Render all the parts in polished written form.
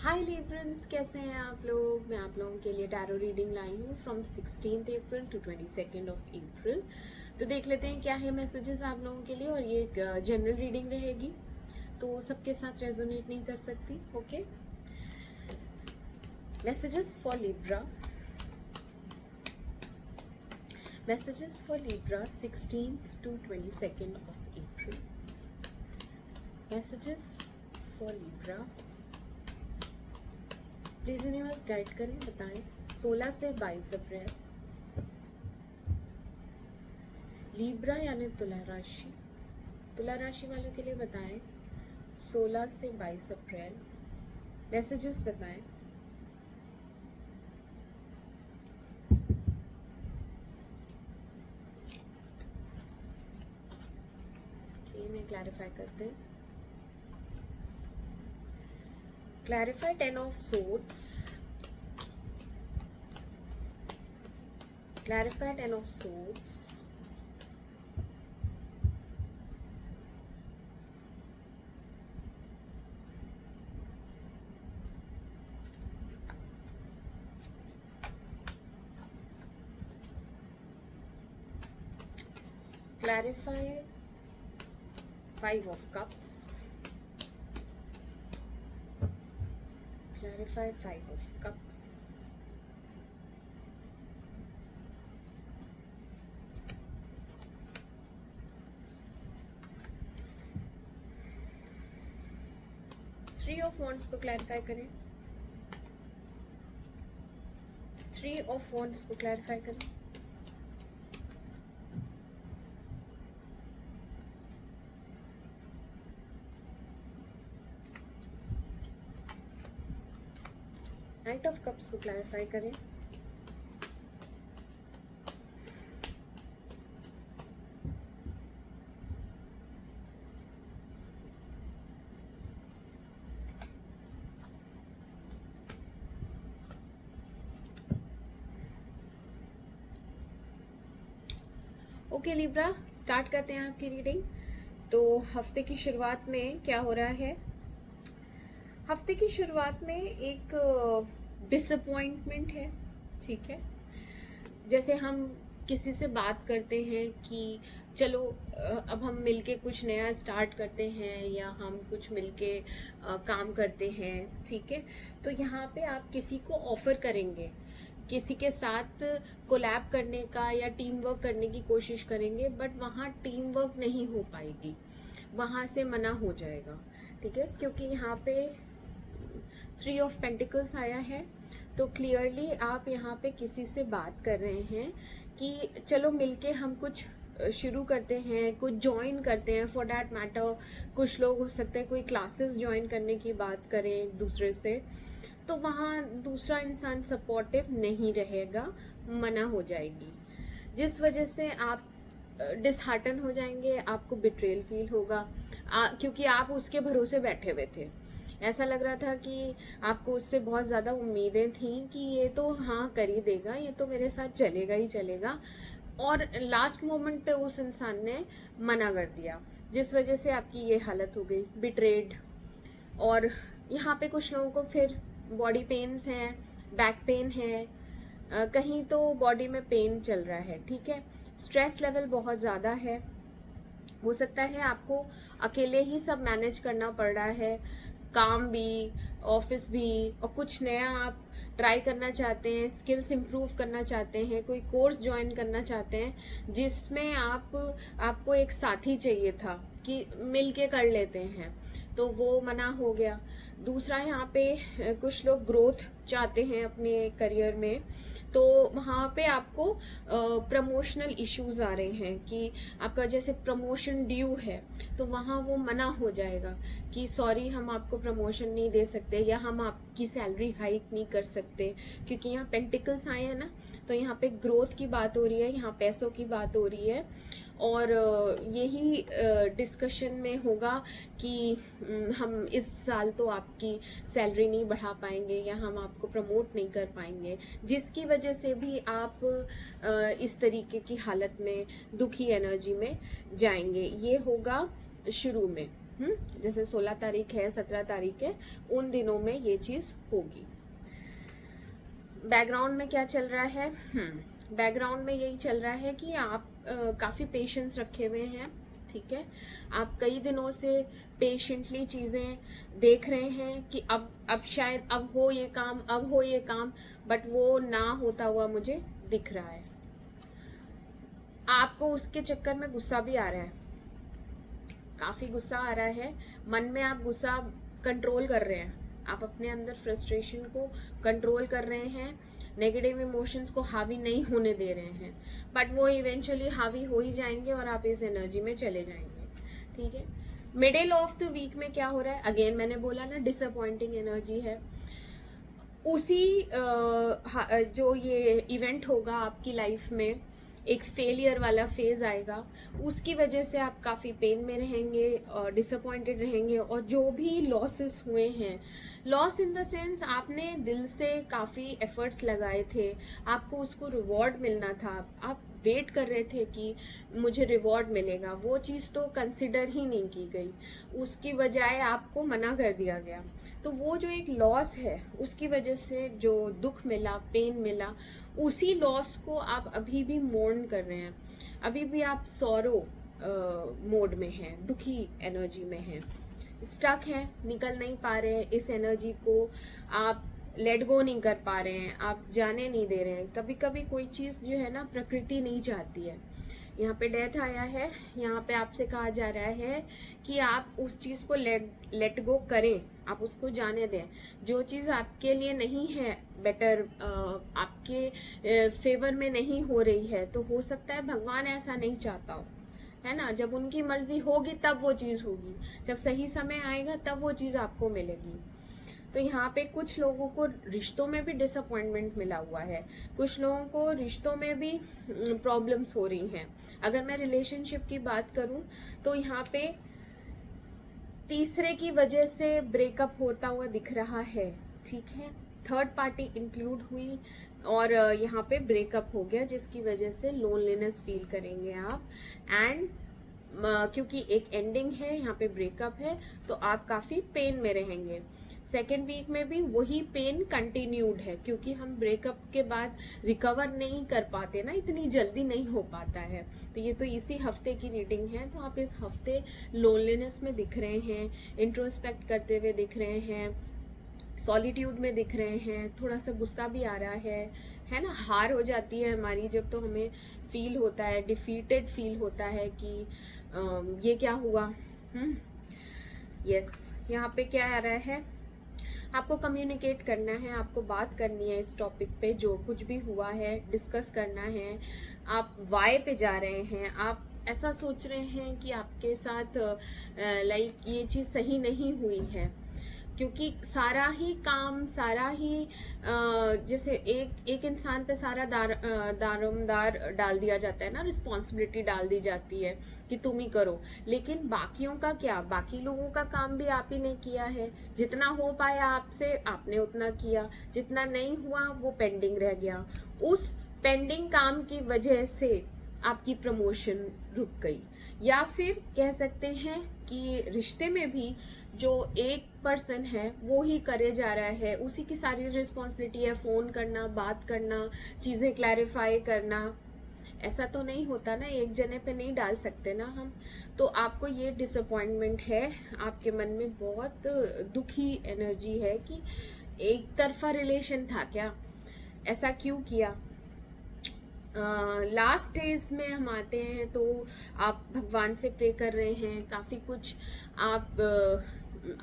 हाय Librans, कैसे हैं आप लोग। मैं आप लोगों के लिए टैरो रीडिंग लाई हूँ from 16th April to 22nd of April. तो देख लेते हैं क्या है मैसेजेस आप लोगों के लिए। और ये एक जनरल रीडिंग रहेगी, तो सबके साथ रेजोनेट नहीं कर सकती। Okay, messages for Libra. Messages for Libra 16th to 22nd of April. Messages for Libra, please universe guide करें, बताएं 16 से 22 अप्रैल। लिब्रा यानी तुला राशि, तुला राशि वालों के लिए बताएं 16 से 22 अप्रैल। मैसेजेस बताएं। इन्हें क्लैरिफाई करते हैं। Clarify 10 of swords, clarify 10 of swords, clarify 5 of cups, clarify 5 of cups, three of wands को क्लैरिफाई करें, थ्री ऑफ वॉन्ड्स को क्लैरिफाई करें। नाइट ऑफ कप्स को क्लैरिफाई करें। ओके लिब्रा, स्टार्ट करते हैं आपकी रीडिंग। तो हफ्ते की शुरुआत में क्या हो रहा है। हफ्ते की शुरुआत में एक डिसअपॉइंटमेंट है, ठीक है। जैसे हम किसी से बात करते हैं कि चलो अब हम मिलके कुछ नया स्टार्ट करते हैं, या हम कुछ मिलके काम करते हैं, ठीक है। तो यहाँ पे आप किसी को ऑफर करेंगे, किसी के साथ कोलैब करने का या टीम वर्क करने की कोशिश करेंगे, बट वहाँ टीम वर्क नहीं हो पाएगी, वहाँ से मना हो जाएगा, ठीक है। क्योंकि यहाँ पे 3 ऑफ पेंटिकल्स आया है, तो क्लियरली आप यहाँ पे किसी से बात कर रहे हैं कि चलो मिलके हम कुछ शुरू करते हैं, कुछ ज्वाइन करते हैं। फॉर दैट मैटर कुछ लोग हो सकते हैं कोई क्लासेस ज्वाइन करने की बात करें एक दूसरे से, तो वहाँ दूसरा इंसान सपोर्टिव नहीं रहेगा, मना हो जाएगी, जिस वजह से आप डिसहार्टन हो जाएंगे, आपको बिट्रेल फील होगा। क्योंकि आप उसके भरोसे बैठे हुए थे, ऐसा लग रहा था कि आपको उससे बहुत ज़्यादा उम्मीदें थी कि ये तो हाँ कर ही देगा, ये तो मेरे साथ चलेगा ही चलेगा, और लास्ट मोमेंट पे उस इंसान ने मना कर दिया, जिस वजह से आपकी ये हालत हो गई, बिट्रेड। और यहाँ पे कुछ लोगों को फिर बॉडी पेन्स हैं, बैक पेन है, कहीं तो बॉडी में पेन चल रहा है, ठीक है। स्ट्रेस लेवल बहुत ज़्यादा है, हो सकता है आपको अकेले ही सब मैनेज करना पड़ रहा है, काम भी, ऑफिस भी, और कुछ नया आप ट्राई करना चाहते हैं, स्किल्स इंप्रूव करना चाहते हैं, कोई कोर्स ज्वाइन करना चाहते हैं जिसमें आपको एक साथी चाहिए था कि मिल के कर लेते हैं, तो वो मना हो गया। दूसरा, यहाँ पे कुछ लोग ग्रोथ चाहते हैं अपने करियर में, तो वहाँ पे आपको प्रमोशनल इश्यूज आ रहे हैं कि आपका जैसे प्रमोशन ड्यू है, तो वहाँ वो मना हो जाएगा कि सॉरी हम आपको प्रमोशन नहीं दे सकते, या हम आपकी सैलरी हाइक नहीं कर सकते, क्योंकि यहाँ पेंटिकल्स आए हैं ना, तो यहाँ पे ग्रोथ की बात हो रही है, यहाँ पैसों की बात हो रही है। और यही डिस्कशन में होगा कि हम इस साल तो आपकी सैलरी नहीं बढ़ा पाएंगे, या हम आपको प्रमोट नहीं कर पाएंगे, जिसकी वजह से भी आप इस तरीके की हालत में, दुखी एनर्जी में जाएंगे। ये होगा शुरू में, जैसे 16 तारीख है, 17 तारीख है, उन दिनों में ये चीज होगी। बैकग्राउंड में क्या चल रहा है? बैकग्राउंड में यही चल रहा है कि आप काफी पेशेंस रखे हुए हैं, ठीक है। आप कई दिनों से पेशेंटली चीजें देख रहे हैं कि अब शायद अब हो ये काम, अब हो ये काम, बट वो ना होता हुआ मुझे दिख रहा है। आपको उसके चक्कर में गुस्सा भी आ रहा है, काफी गुस्सा आ रहा है मन में। आप गुस्सा कंट्रोल कर रहे हैं, आप अपने अंदर फ्रस्ट्रेशन को कंट्रोल कर रहे हैं, नेगेटिव इमोशंस को हावी नहीं होने दे रहे हैं, बट वो इवेंचुअली हावी हो ही जाएंगे और आप इस एनर्जी में चले जाएंगे, ठीक है। मिडिल ऑफ द वीक में क्या हो रहा है? अगेन मैंने बोला ना, डिसअपॉइंटिंग एनर्जी है। उसी जो ये इवेंट होगा आपकी लाइफ में, एक फेलियर वाला फेज आएगा, उसकी वजह से आप काफ़ी पेन में रहेंगे और डिसअपॉइंटेड रहेंगे। और जो भी लॉसेस हुए हैं, लॉस इन द सेंस आपने दिल से काफ़ी एफर्ट्स लगाए थे, आपको उसको रिवॉर्ड मिलना था, आप वेट कर रहे थे कि मुझे रिवॉर्ड मिलेगा, वो चीज़ तो कंसिडर ही नहीं की गई, उसकी बजाय आपको मना कर दिया गया। तो वो जो एक लॉस है, उसकी वजह से जो दुख मिला, पेन मिला, उसी लॉस को आप अभी भी मोर्न कर रहे हैं, अभी भी आप सॉरो मोड में हैं, दुखी एनर्जी में हैं, स्टक हैं, निकल नहीं पा रहे हैं इस एनर्जी को, आप लेट गो नहीं कर पा रहे हैं, आप जाने नहीं दे रहे हैं। कभी कभी कोई चीज़ जो है ना, प्रकृति नहीं चाहती है। यहाँ पे डेथ आया है, यहाँ पे आपसे कहा जा रहा है कि आप उस चीज़ को लेट गो करें, आप उसको जाने दें। जो चीज़ आपके लिए नहीं है बेटर, आपके फेवर में नहीं हो रही है, तो हो सकता है भगवान ऐसा नहीं चाहता हो, है ना। जब उनकी मर्जी होगी तब वो चीज़ होगी, जब सही समय आएगा तब वो चीज़ आपको मिलेगी। तो यहाँ पे कुछ लोगों को रिश्तों में भी डिसअपॉइंटमेंट मिला हुआ है, कुछ लोगों को रिश्तों में भी प्रॉब्लम्स हो रही हैं। अगर मैं रिलेशनशिप की बात करूं तो यहाँ पे तीसरे की वजह से ब्रेकअप होता हुआ दिख रहा है, ठीक है। थर्ड पार्टी इंक्लूड हुई और यहाँ पे ब्रेकअप हो गया, जिसकी वजह से लोनलीनेस फील करेंगे आप। एंड क्योंकि एक एंडिंग है, यहाँ पे ब्रेकअप है, तो आप काफी पेन में रहेंगे। सेकेंड वीक में भी वही पेन कंटिन्यूड है, क्योंकि हम ब्रेकअप के बाद रिकवर नहीं कर पाते ना, इतनी जल्दी नहीं हो पाता है। तो ये तो इसी हफ्ते की रीडिंग है। तो आप इस हफ्ते लोनलीनेस में दिख रहे हैं, इंट्रोस्पेक्ट करते हुए दिख रहे हैं, सॉलिट्यूड में दिख रहे हैं, थोड़ा सा गुस्सा भी आ रहा है ना। हार हो जाती है हमारी जब, तो हमें फील होता है, डिफीटेड फील होता है कि ये क्या हुआ। यस, यहाँ पे क्या आ रहा है? आपको कम्युनिकेट करना है, आपको बात करनी है इस टॉपिक पे, जो कुछ भी हुआ है डिस्कस करना है। आप वाई पे जा रहे हैं, आप ऐसा सोच रहे हैं कि आपके साथ लाइक ये चीज़ सही नहीं हुई है, क्योंकि सारा ही काम, सारा ही जैसे एक इंसान पे सारा दारोमदार डाल दिया जाता है ना, रिस्पॉन्सिबिलिटी डाल दी जाती है कि तुम ही करो। लेकिन बाकियों का क्या? बाकी लोगों का काम भी आप ही ने किया है, जितना हो पाया आपसे आपने उतना किया, जितना नहीं हुआ वो पेंडिंग रह गया। उस पेंडिंग काम की वजह से आपकी प्रमोशन रुक गई, या फिर कह सकते हैं कि रिश्ते में भी जो एक पर्सन है वो ही करे जा रहा है, उसी की सारी रिस्पॉन्सिबिलिटी है, फोन करना, बात करना, चीजें क्लैरिफाई करना। ऐसा तो नहीं होता ना, एक जने पे नहीं डाल सकते ना हम। तो आपको ये डिसअपॉइंटमेंट है, आपके मन में बहुत दुखी एनर्जी है कि एक तरफा रिलेशन था क्या, ऐसा क्यों किया। लास्ट डेज में हम आते हैं तो आप भगवान से प्रे कर रहे हैं, काफ़ी कुछ आप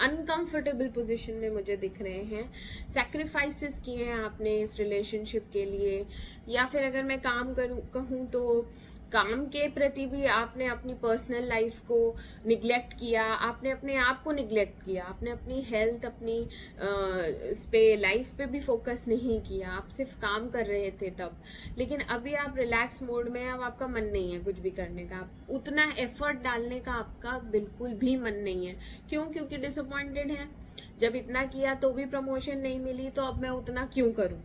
अनकंफर्टेबल पोजीशन में मुझे दिख रहे हैं, सैक्रिफाइसेस किए हैं आपने इस रिलेशनशिप के लिए। या फिर अगर मैं काम कहूँ तो काम के प्रति भी आपने अपनी पर्सनल लाइफ को निग्लेक्ट किया, आपने अपने आप को निग्लेक्ट किया, आपने अपनी हेल्थ, अपनी इस पे लाइफ पे भी फोकस नहीं किया, आप सिर्फ काम कर रहे थे तब। लेकिन अभी आप रिलैक्स मोड में, अब आपका मन नहीं है कुछ भी करने का, उतना एफर्ट डालने का आपका बिल्कुल भी मन नहीं है। क्यों? क्योंकि डिसअपॉइंटेड है, जब इतना किया तो भी प्रमोशन नहीं मिली, तो अब मैं उतना क्यों करूं,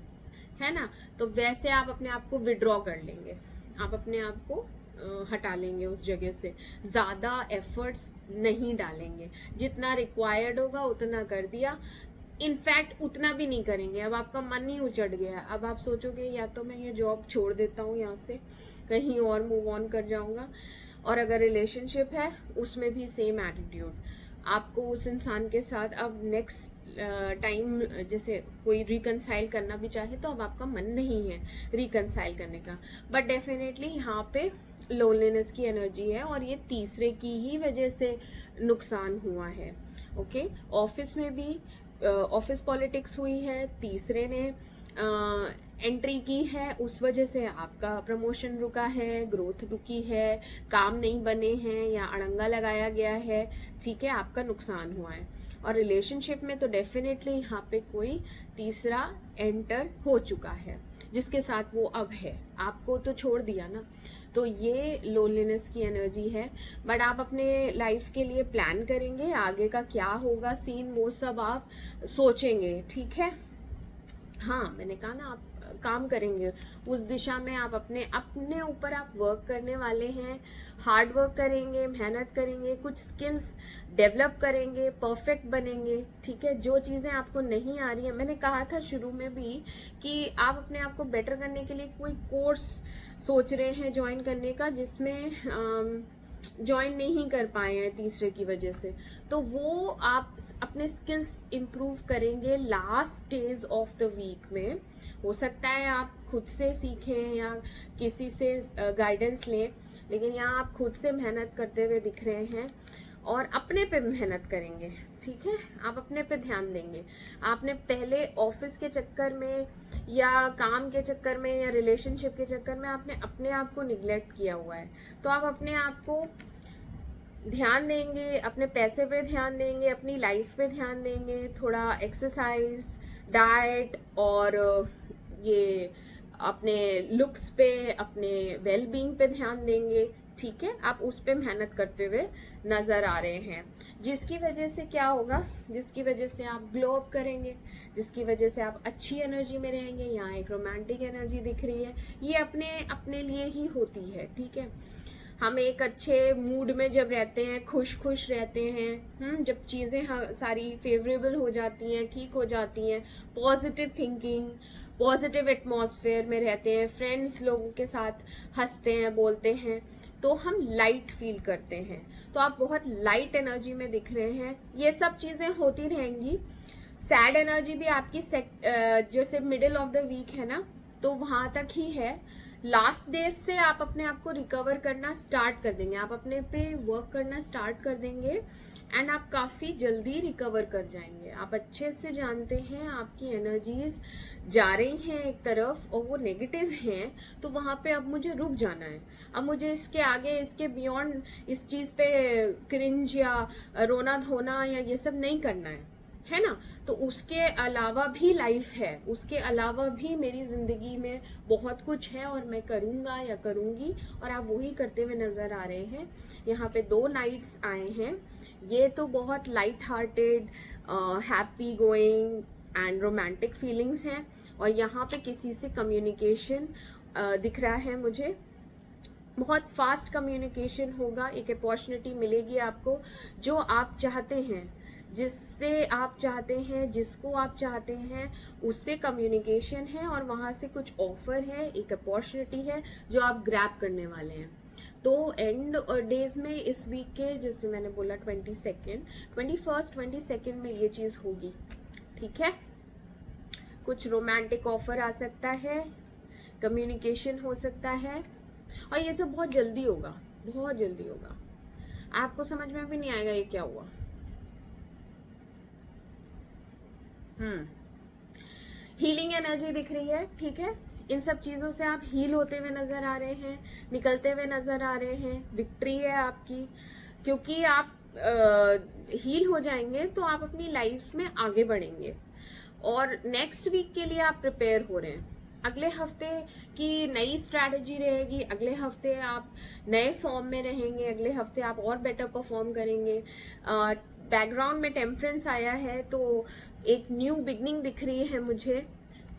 है ना। तो वैसे आप अपने आप को विड्रॉ कर लेंगे, आप अपने आप को हटा लेंगे उस जगह से, ज़्यादा एफर्ट्स नहीं डालेंगे, जितना रिक्वायर्ड होगा उतना कर दिया, इनफैक्ट उतना भी नहीं करेंगे। अब आपका मन ही उचट गया, अब आप सोचोगे या तो मैं ये जॉब छोड़ देता हूँ, यहाँ से कहीं और मूव ऑन कर जाऊँगा। और अगर रिलेशनशिप है उसमें भी सेम एटीट्यूड, आपको उस इंसान के साथ अब नेक्स्ट टाइम जैसे कोई रिकनसाइल करना भी चाहे तो अब आपका मन नहीं है रिकनसाइल करने का, बट डेफिनेटली यहाँ पे लोनलीनेस की एनर्जी है और ये तीसरे की ही वजह से नुकसान हुआ है। ओके, ऑफिस में भी ऑफिस पॉलिटिक्स हुई है, तीसरे ने एंट्री की है, उस वजह से आपका प्रमोशन रुका है, ग्रोथ रुकी है, काम नहीं बने हैं या अड़ंगा लगाया गया है, ठीक है, आपका नुकसान हुआ है। और रिलेशनशिप में तो डेफिनेटली यहाँ पे कोई तीसरा एंटर हो चुका है जिसके साथ वो अब है, आपको तो छोड़ दिया ना, तो ये लोनलीनेस की एनर्जी है। बट आप अपने लाइफ के लिए प्लान करेंगे, आगे का क्या होगा सीन वो सब आप सोचेंगे, ठीक है। हाँ, मैंने कहा ना आप काम करेंगे उस दिशा में, आप अपने ऊपर आप वर्क करने वाले हैं, हार्ड वर्क करेंगे, मेहनत करेंगे, कुछ स्किल्स डेवलप करेंगे, परफेक्ट बनेंगे, ठीक है। जो चीज़ें आपको नहीं आ रही है, मैंने कहा था शुरू में भी कि आप अपने आप को बेटर करने के लिए कोई कोर्स सोच रहे हैं ज्वाइन करने का, जिसमें ज्वाइन नहीं कर पाए हैं तीसरे की वजह से, तो वो आप अपने स्किल्स इम्प्रूव करेंगे last days of the week में। हो सकता है आप खुद से सीखें या किसी से गाइडेंस लें, लेकिन यहाँ आप खुद से मेहनत करते हुए दिख रहे हैं और अपने पे मेहनत करेंगे, ठीक है। आप अपने पे ध्यान देंगे। आपने पहले ऑफिस के चक्कर में या काम के चक्कर में या रिलेशनशिप के चक्कर में आपने अपने आप को निग्लेक्ट किया हुआ है, तो आप अपने आप को ध्यान देंगे, अपने पैसे पे ध्यान देंगे, अपनी लाइफ पे ध्यान देंगे, थोड़ा एक्सरसाइज, डाइट और ये अपने लुक्स पे, अपने वेल बीइंग पे ध्यान देंगे, ठीक है। आप उस पे मेहनत करते हुए नजर आ रहे हैं, जिसकी वजह से क्या होगा, जिसकी वजह से आप ग्लो अप करेंगे, जिसकी वजह से आप अच्छी एनर्जी में रहेंगे। यहाँ एक रोमांटिक एनर्जी दिख रही है, ये अपने अपने लिए ही होती है, ठीक है। हम एक अच्छे मूड में जब रहते हैं, खुश रहते हैं, जब चीज़ें सारी फेवरेबल हो जाती हैं, ठीक हो जाती हैं, पॉजिटिव थिंकिंग, पॉजिटिव एटमॉस्फेयर में रहते हैं, फ्रेंड्स लोगों के साथ हंसते हैं, बोलते हैं, तो हम लाइट फील करते हैं। तो आप बहुत लाइट एनर्जी में दिख रहे हैं, ये सब चीज़ें होती रहेंगी। सैड एनर्जी भी आपकी जैसे मिडिल ऑफ द वीक है ना, तो वहाँ तक ही है। लास्ट डेज से आप अपने आप को रिकवर करना स्टार्ट कर देंगे, आप अपने पे वर्क करना स्टार्ट कर देंगे एंड आप काफ़ी जल्दी रिकवर कर जाएंगे। आप अच्छे से जानते हैं आपकी एनर्जीज जा रही हैं एक तरफ और वो नेगेटिव हैं, तो वहाँ पे अब मुझे रुक जाना है, अब मुझे इसके आगे, इसके बियॉन्ड इस चीज़ पे क्रिंज या रोना धोना या ये सब नहीं करना है ना। तो उसके अलावा भी लाइफ है, उसके अलावा भी मेरी जिंदगी में बहुत कुछ है और मैं करूँगा या करूँगी, और आप वही करते हुए नजर आ रहे हैं। यहाँ पे 2 नाइट्स आए हैं, ये तो बहुत light hearted, happy going and romantic feelings हैं, और यहाँ पे किसी से कम्युनिकेशन दिख रहा है मुझे, बहुत फास्ट कम्युनिकेशन होगा, एक अपॉर्चुनिटी मिलेगी आपको, जो आप चाहते हैं, जिससे आप चाहते हैं, जिसको आप चाहते हैं, उससे कम्युनिकेशन है और वहाँ से कुछ ऑफर है, एक अपॉर्चुनिटी है जो आप ग्रैब करने वाले हैं। तो एंड डेज में इस वीक के, जैसे मैंने बोला 22nd, 21st, 22nd में ये चीज़ होगी, ठीक है। कुछ रोमांटिक ऑफर आ सकता है, कम्युनिकेशन हो सकता है, और ये सब बहुत जल्दी होगा, बहुत जल्दी होगा, आपको समझ में भी नहीं आएगा ये क्या हुआ। हीलिंग एनर्जी दिख रही है, ठीक है। इन सब चीज़ों से आप हील होते हुए नजर आ रहे हैं, निकलते हुए नजर आ रहे हैं, विक्ट्री है आपकी, क्योंकि आप हील हो जाएंगे तो आप अपनी लाइफ में आगे बढ़ेंगे, और नेक्स्ट वीक के लिए आप प्रिपेयर हो रहे हैं। अगले हफ्ते की नई स्ट्रैटेजी रहेगी, अगले हफ्ते आप नए फॉर्म में रहेंगे, अगले हफ्ते आप और बेटर परफॉर्म करेंगे। बैकग्राउंड में टेम्परेंस आया है, तो एक न्यू बिगनिंग दिख रही है मुझे,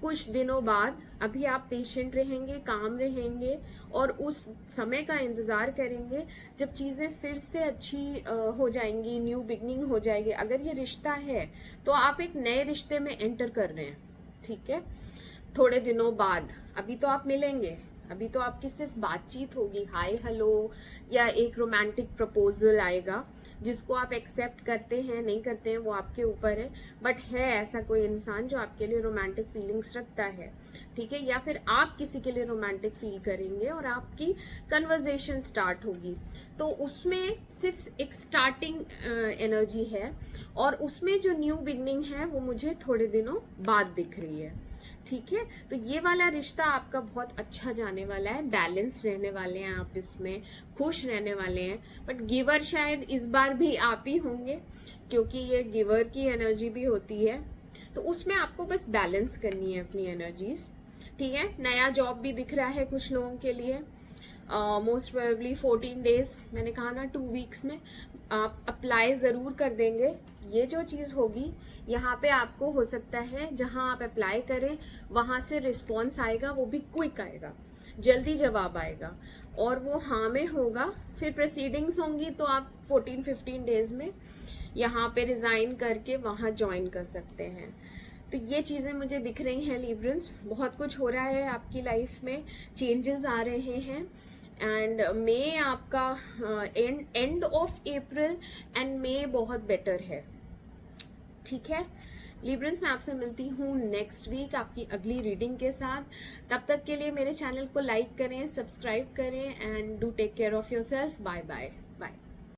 कुछ दिनों बाद अभी आप पेशेंट रहेंगे, काम रहेंगे और उस समय का इंतजार करेंगे जब चीजें फिर से अच्छी हो जाएंगी, न्यू बिगनिंग हो जाएगी। अगर ये रिश्ता है तो आप एक नए रिश्ते में एंटर कर रहे हैं, ठीक है, थोड़े दिनों बाद। अभी तो आप मिलेंगे, अभी तो आपकी सिर्फ बातचीत होगी, हाय हेलो, या एक रोमांटिक प्रपोजल आएगा जिसको आप एक्सेप्ट करते हैं नहीं करते हैं वो आपके ऊपर है। बट है ऐसा कोई इंसान जो आपके लिए रोमांटिक फीलिंग्स रखता है, ठीक है, या फिर आप किसी के लिए रोमांटिक फील करेंगे और आपकी कन्वर्जेशन स्टार्ट होगी। तो उसमें सिर्फ एक स्टार्टिंग एनर्जी है और उसमें जो न्यू बिगनिंग है वो मुझे थोड़े दिनों बाद दिख रही है, ठीक है। तो ये वाला रिश्ता आपका बहुत अच्छा जाने वाला है, बैलेंस रहने वाले हैं आप, इसमें खुश रहने वाले हैं। बट गिवर शायद इस बार भी आप ही होंगे, क्योंकि ये गिवर की एनर्जी भी होती है। तो उसमें आपको बस बैलेंस करनी है अपनी एनर्जीज, ठीक है। नया जॉब भी दिख रहा है कुछ लोगों के लिए, मोस्ट प्रोबेबली 14 डेज, मैंने कहा ना 2 वीक्स में आप अप्लाई जरूर कर देंगे। ये जो चीज होगी यहाँ पे आपको हो सकता है जहां आप अप्लाई करें वहां से रिस्पॉन्स आएगा, वो भी क्विक आएगा, जल्दी जवाब आएगा और वो हाँ में होगा। फिर प्रोसीडिंग्स होंगी तो आप 14-15 डेज में यहाँ पे रिजाइन करके वहां ज्वाइन कर सकते हैं। तो ये चीजें मुझे दिख रही हैं लिब्रन्स, बहुत कुछ हो रहा है आपकी लाइफ में, चेंजेस आ रहे हैं। एंड मई आपका एंड ऑफ अप्रैल एंड मई बहुत बेटर है, ठीक है लिब्रन्स। मैं आपसे मिलती हूँ नेक्स्ट वीक आपकी अगली रीडिंग के साथ। तब तक के लिए मेरे चैनल को लाइक करें, सब्सक्राइब करें and do take care of yourself. Bye bye bye.